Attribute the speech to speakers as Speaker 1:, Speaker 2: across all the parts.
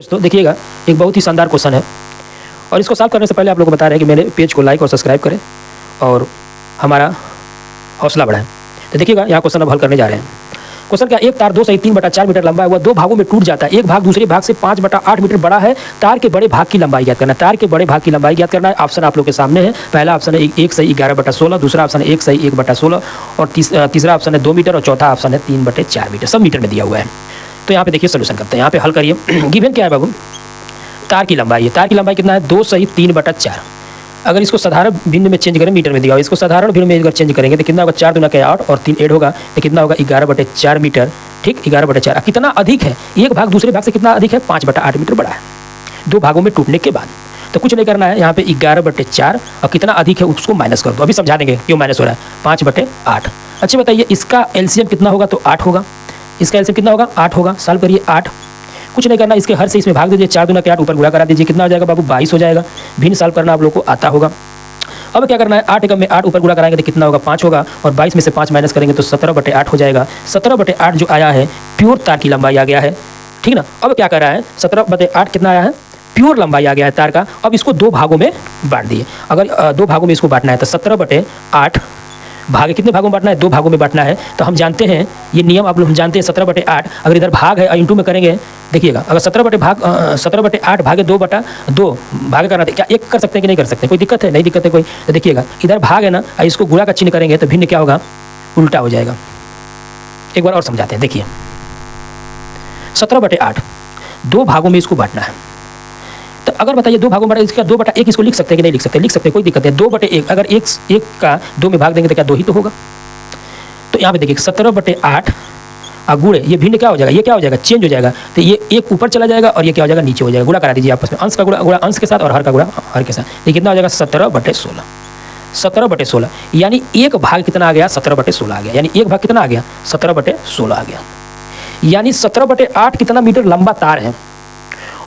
Speaker 1: दोस्तों देखिएगा, एक बहुत ही शानदार क्वेश्चन है और इसको सॉल्व करने से पहले आप लोगों को बता रहे हैं कि मेरे पेज को लाइक और सब्सक्राइब करें और हमारा हौसला बढ़ाएं। तो देखिएगा, यहाँ क्वेश्चन अब हल करने जा रहे हैं। क्वेश्चन क्या, एक तार 2 सही 3/4 मीटर लंबा है, वह दो भागों में टूट जाता है। एक भाग दूसरे भाग से 5/8 मीटर बड़ा है। तार के बड़े भाग की लंबाई ज्ञात करना है। तार के बड़े भाग की लंबाई ज्ञात करना है। ऑप्शन आप लोग के सामने है। पहला ऑप्शन है 1 सही 11/16, दूसरा ऑप्शन है 1 सही 1/16 और तीसरा ऑप्शन है 2 मीटर और चौथा ऑप्शन है 3/4 मीटर। सब मीटर में दिया हुआ है। तो यहाँ पे देखिए सोल्यूशन करते हैं। यहाँ पे हल करिए। गिवन क्या है बाबू, तार की लंबाई है। तार की लंबाई कितना है, 2 सही 3/4। अगर इसको साधारण भिन्न में चेंज करें, मीटर में दिया हुआ, इसको साधारण भिन्न में अगर चेंज करेंगे तो कितना होगा, 4 दूना के 8 और 3 ऐड होगा तो कितना होगा, 11/4 मीटर। ठीक, 11/4। कितना अधिक है, एक भाग दूसरे भाग से कितना अधिक है, 5/8 मीटर बड़ा है दो भागों में टूटने के बाद। तो कुछ नहीं करना है, यहाँ पे 11/4 और कितना अधिक है उसको माइनस कर दो। अभी समझा देंगे क्यों माइनस हो रहा है, 5/8। अच्छा बताइए, इसका एलसीएम कितना होगा, तो 8 होगा। इसका एलसीएम कितना होगा, 8 होगा। सॉल्व करिए, 8। कुछ नहीं करना, इसके हर से इसमें भाग दीजिए, 4 दूना के 8 ऊपर गुणा करा दीजिए। कितना हो जाएगा बाबू, 22 हो जाएगा। भिन्न सॉल्व करना आप लोग को आता होगा। अब क्या करना है, 8 एकम में 8 ऊपर गुणा कराएंगे तो कितना होगा, 5 होगा और 22 में से 5 माइनस करेंगे तो 17/8 हो जाएगा। 17/8 जो आया है प्योर तार की लंबाई आ गया है। ठीक ना। अब क्या कर रहा है, 17/8 कितना आया है, प्योर लंबाई आ गया है तार का। अब इसको दो भागों में बांट दिए। अगर दो भागों में इसको बांटना है तो 17/8 भाग कितने भागों में बांटना है, दो भागों में बांटना है। तो हम जानते हैं ये नियम, आप लोग हम जानते हैं 17/8। अगर इधर भाग है इंटू में करेंगे, देखिएगा अगर 17/8 भागे 2/2 भाग करना, क्या एक कर सकते हैं कि नहीं कर सकते, कोई दिक्कत है, नहीं दिक्कत है कोई। तो देखिएगा इधर भाग है ना, इसको गुणा का चिन्ह करेंगे तो भिन्न क्या होगा, उल्टा हो जाएगा। एक बार और समझाते हैं। देखिए 17/8 दो भागों में इसको बांटना है। तो अगर बताइए दो भागों में बांटा, इसका 2/1 इसको लिख सकते हैं कि नहीं लिख सकते, लिख सकते हैं, कोई दिक्कत है। 2/1 अगर एक का 2 में भाग देंगे तो क्या 2 ही तो होगा। तो यहाँ पे देखिए 17/8 गुणे ये भिन्न क्या हो जाएगा, ये क्या हो जाएगा, चेंज हो जाएगा। तो ये एक ऊपर चला जाएगा और ये क्या हो जाएगा, नीचे हो जाएगा। गुणा करा दीजिए आपस में, अंश का गुणा अंश के साथ और हर का गुणा हर के साथ। ये कितना हो जाएगा, 17/16। 17/16 यानी एक भाग कितना आ गया, 17/16 आ गया। यानी एक भाग कितना आ गया, 17/16 आ गया। यानी 17/8 कितना मीटर लंबा तार है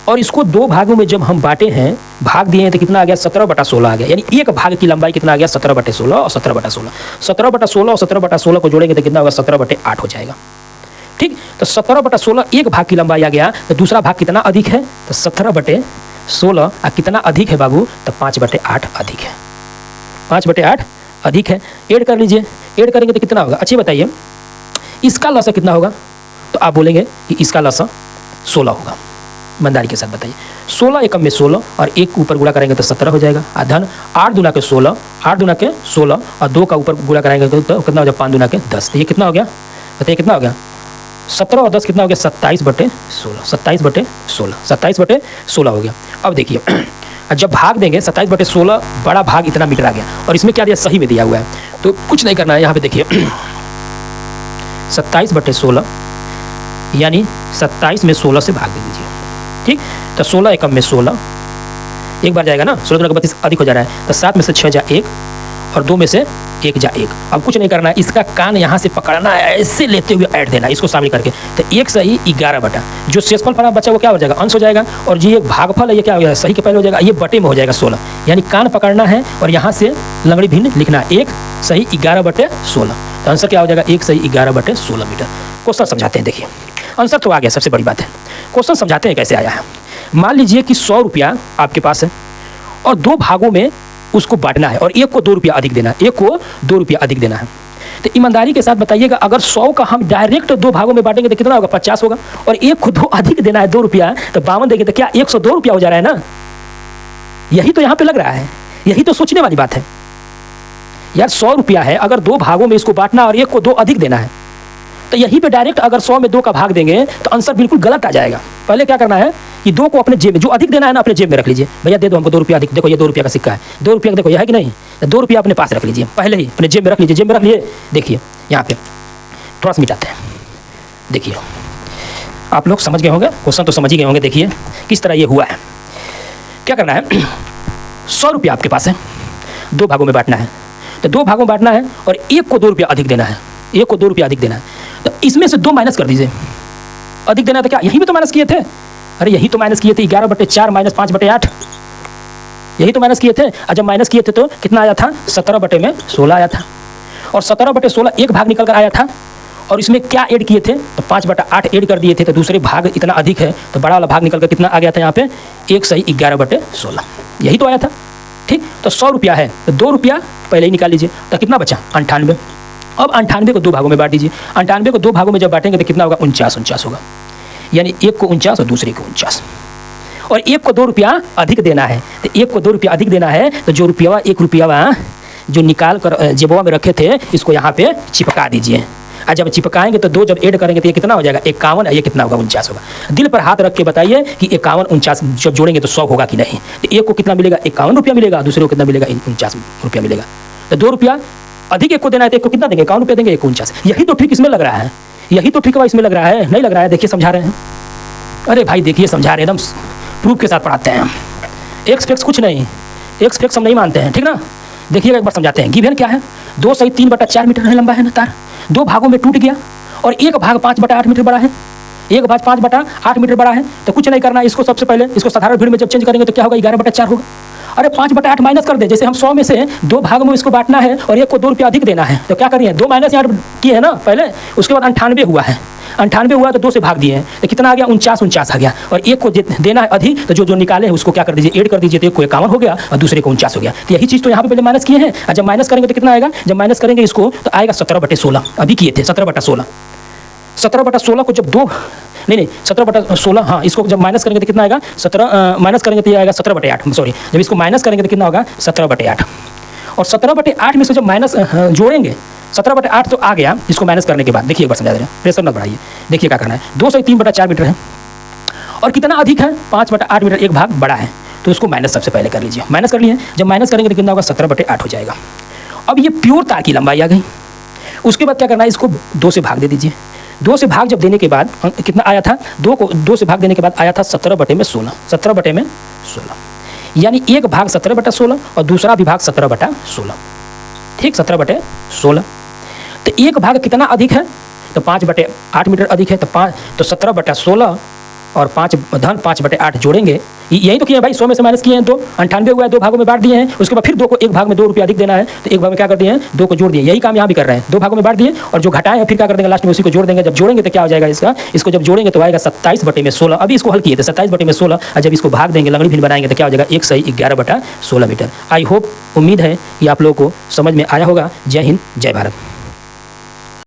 Speaker 1: और इसको दो भागों में जब हम बांटे हैं, भाग दिए हैं तो कितना आ गया, 17/16 आ गया। यानी एक भाग की लंबाई कितना आ गया, 17/16 और 17/16। 17/16 और 17/16 को जोड़ेंगे तो कितना होगा, 17/8 हो जाएगा। ठीक, तो 17/16 एक भाग की लंबाई आ गया। तो दूसरा भाग कितना अधिक है, तो 17/16 कितना अधिक है बाबू, तो 5/8 अधिक है। 5/8 अधिक है। ऐड कर लीजिए, ऐड करेंगे तो कितना होगा, अच्छी बताइए। इसका लसा कितना होगा, तो आप बोलेंगे कि इसका लसा 16 होगा। ईमानदारी के साथ बताइए, 16 एकम में 16 और एक ऊपर गुणा करेंगे तो 17 हो जाएगा। धन 8 दूना के 16, 8 दूना के 16 और 2 का ऊपर गुणा करेंगे तो कितना हो जाएगा, 5 दूना के 10। तो ये कितना हो गया, बताइए कितना हो गया, 17 और 10 कितना हो गया, 27/16। 27/16, 27/16 हो गया। अब देखिए जब भाग देंगे 27/16 बड़ा भाग इतना मीटर आ गया और इसमें क्या दिया, सही में दिया हुआ है। तो कुछ नहीं करना है, यहाँ पे देखिए 27/16 यानी 27 में 16 से भाग दे दीजिए। ठीक, तो 16 एकम में 16 एक बार जाएगा ना, 16 दूना के 32 अधिक हो जा रहा है। तो 7 में से 6 जा 1 और 2 में से 1 जा 1। अब कुछ नहीं करना है, इसका कान यहाँ से पकड़ना है, ऐसे लेते हुए ऐड देना, इसको शामिल करके। तो 1 सही 11 जो शेषफल फल बचा वो क्या हो जाएगा, अंश हो जाएगा। और जो ये भागफल है ये क्या हो जाएगा, सही के पहले हो जाएगा, ये बटे में हो जाएगा 16। यानी कान पकड़ना है और यहाँ से लंगड़ी भिन्न लिखना है, 1 सही 11/16। तो आंसर क्या हो जाएगा, 1 सही 11/16 मीटर। क्वेश्चन समझाते हैं। देखिए आंसर तो आ गया, सबसे बड़ी बात है क्वेश्चन समझाते हैं कैसे आया है। मान लीजिए कि 100 रुपया आपके पास है और दो भागों में उसको बांटना है और एक को 2 रुपया अधिक देना है, एक को 2 रुपया अधिक देना है। तो ईमानदारी के साथ बताइएगा, अगर 100 का हम डायरेक्ट दो भागों में बांटेंगे तो कितना होगा, 50 होगा। और एक को 2 अधिक देना है, 2 रुपया, तो 52 देंगे तो क्या 102 रुपया हो जा रहा है ना। यही तो यहाँ पे लग रहा है, यही तो सोचने वाली बात है यार। 100 रुपया है, अगर दो भागों में इसको बांटना और एक को 2 अधिक देना है, तो यहीं पे डायरेक्ट अगर 100 में 2 का भाग देंगे तो आंसर बिल्कुल गलत आ जाएगा। पहले क्या करना है कि 2 को अपने जेब में, जो अधिक देना है ना अपने जेब में रख लीजिए। भैया दे दो हमको 2 रुपया अधिक, देखो ये 2 रुपया का सिक्का है, 2 रुपया का देखो ये है कि नहीं, तो 2 रुपया अपने पास रख लीजिए, पहले ही अपने जेब में रख लीजिए। जेब में रख लिए, देखिए यहाँ पे थोड़ा सा मिटाते हैं। देखिए आप लोग समझ गए होंगे, क्वेश्चन तो समझ ही गए होंगे। देखिए किस तरह ये हुआ है। क्या करना है, 100 रुपया आपके पास है, दो भागों में बांटना है। तो दो भागों में बांटना है और एक को 2 रुपया अधिक देना है, एक को 2 रुपया अधिक देना है। तो इसमें से 2 माइनस कर दीजिए। अधिक देना है तो क्या यहीं पे तो माइनस किए थे, अरे यही तो माइनस किए थे, 11/4 माइनस 5/8, यही तो माइनस किए थे। और जब माइनस किए थे तो कितना आया था, 17/16 आया था। और 17/16 एक भाग निकल कर आया था और इसमें क्या ऐड किए थे, तो 5/8 ऐड कर दिए थे, तो दूसरे भाग इतना अधिक है, तो बड़ा वाला भाग निकल कर कितना आ गया था यहाँ पे 1/11/16, यही तो आया था। ठीक, तो 100 रुपया है, तो 2 रुपया पहले ही निकाल लीजिए, तो कितना बचा 98। अब 98 को 2 भागों में बांट दीजिए। 98 को 2 भागों में जब बांटेंगे तो कितना होगा 49 होगा, यानी एक को 49 और दूसरे को 49, और एक को 2 रुपया अधिक देना है। तो एक को 2 रुपया अधिक देना है, तो जो रुपया 1 रुपया जो निकाल कर जेबवा में रखे थे इसको यहाँ पे चिपका दीजिए। और जब चिपकाएंगे तो 2 जब ऐड करेंगे तो ये कितना हो जाएगा 51, ये कितना होगा 49 होगा। दिल पर हाथ रख के बताइए कि 51 49 जब जोड़ेंगे तो 100 होगा कि नहीं। तो एक को कितना मिलेगा 51 रुपया मिलेगा, दूसरे को कितना मिलेगा 49 रुपया मिलेगा। तो 2 रुपया अधिक एक को देना है, तो एक को कितना देंगे 51 रुपया देंगे, 49। यही तो ठीक इसमें लग रहा है, यही तो ठीक इसमें लग रहा है, नहीं लग रहा है? देखिए समझा रहे हैं, अरे भाई देखिए समझा रहे हैं, एकदम प्रूफ के साथ पढ़ाते हैं हम। एक्स फैक्स कुछ नहीं, एक्स फैक्स हम नहीं मानते हैं, ठीक ना। देखिएगा एक बार समझाते हैं। गिवन क्या है, 2 सही 3/4 मीटर है, लंबा है ना तार, 2 भागों में टूट गया और एक भाग 5/8 मीटर बड़ा है, एक भाग 5/8 मीटर बड़ा है। तो कुछ नहीं करना, इसको सबसे पहले इसको साधारण भीड़ में जब चेंज करेंगे तो क्या होगा 11/4 होगा। अरे 5/8 माइनस कर दे, जैसे हम 100 में से 2 भागों में इसको बांटना है और एक को 2 रुपया अधिक देना है, तो क्या करिए 2 माइनस यहाँ किए है ना पहले, उसके बाद 98 हुआ है, 98 हुआ तो 2 से भाग दिए हैं, तो कितना आ गया 49 आ गया। और एक को देना है अधिक, तो जो निकाले हैं उसको क्या कर दीजिए ऐड कर दीजिए, तो एक को 51 हो गया और दूसरे को 49 हो गया। तो यही चीज़ तो यहाँ पे पहले माइनस किए हैं, और जब माइनस करेंगे तो कितना आएगा, जब माइनस करेंगे इसको तो आएगा 17/16, अभी किए थे 17/16। 17/16 को जब 2 नहीं 17/16, हाँ इसको जब माइनस करेंगे तो कितना आएगा 17 माइनस करेंगे तो ये आएगा 17/8, सॉरी जब इसको माइनस करेंगे तो कितना होगा 17/8। और 17/8 में से जब माइनस जोड़ेंगे 17/8 तो आ गया, इसको माइनस करने के बाद देखिए एक बार समझा दे रहे हैं, प्रेशर मत बढ़ाइए। देखिए क्या करना है, 2 से 3/4 मीटर है और कितना अधिक है 5/8 मीटर, एक भाग बड़ा है, तो उसको माइनस सबसे पहले कर लीजिए। माइनस कर लिए, जब माइनस करेंगे तो कितना होगा 17/8 हो जाएगा। अब ये प्योर तार की लंबाई आ गई। उसके बाद क्या करना है, इसको 2 से भाग दे दीजिए। 2 से भाग जब देने के बाद कितना आया था, 2 को 2 से भाग देने के बाद आया था 17/16, 17/16, यानी एक भाग 17/16 और दूसरा भी भाग 17/16, ठीक 17/16। तो एक भाग कितना अधिक है, तो 5/8 मीटर अधिक है, तो 17/16 और 5/8 जोड़ेंगे, यही तो किए हैं भाई, 100 में से माइनस किए हैं 2, 98 हुआ है, 2 भागों में बांट दिए हैं। उसके बाद फिर 2 को एक भाग में 2 रुपया अधिक देना है, तो एक भाग में क्या कर दिए हैं 2 को जोड़ दिए, यही काम यहाँ भी कर रहे हैं, 2 भागों में बांट दिए और जो घटाए हैं फिर क्या कर देंगे लास्ट में उसी को जोड़ देंगे। जब जोड़ेंगे तो क्या हो जाएगा इसको जब जोड़ेंगे तो आएगा 27/16। अभी इसको हल किए थे 27/16, और जब इसको भाग देंगे लंगड़ी भिन्न बनाएंगे तो क्या हो जाएगा 1/11/16 मीटर। आई होप, उम्मीद है कि आप लोगों को समझ में आया होगा। जय हिंद, जय भारत।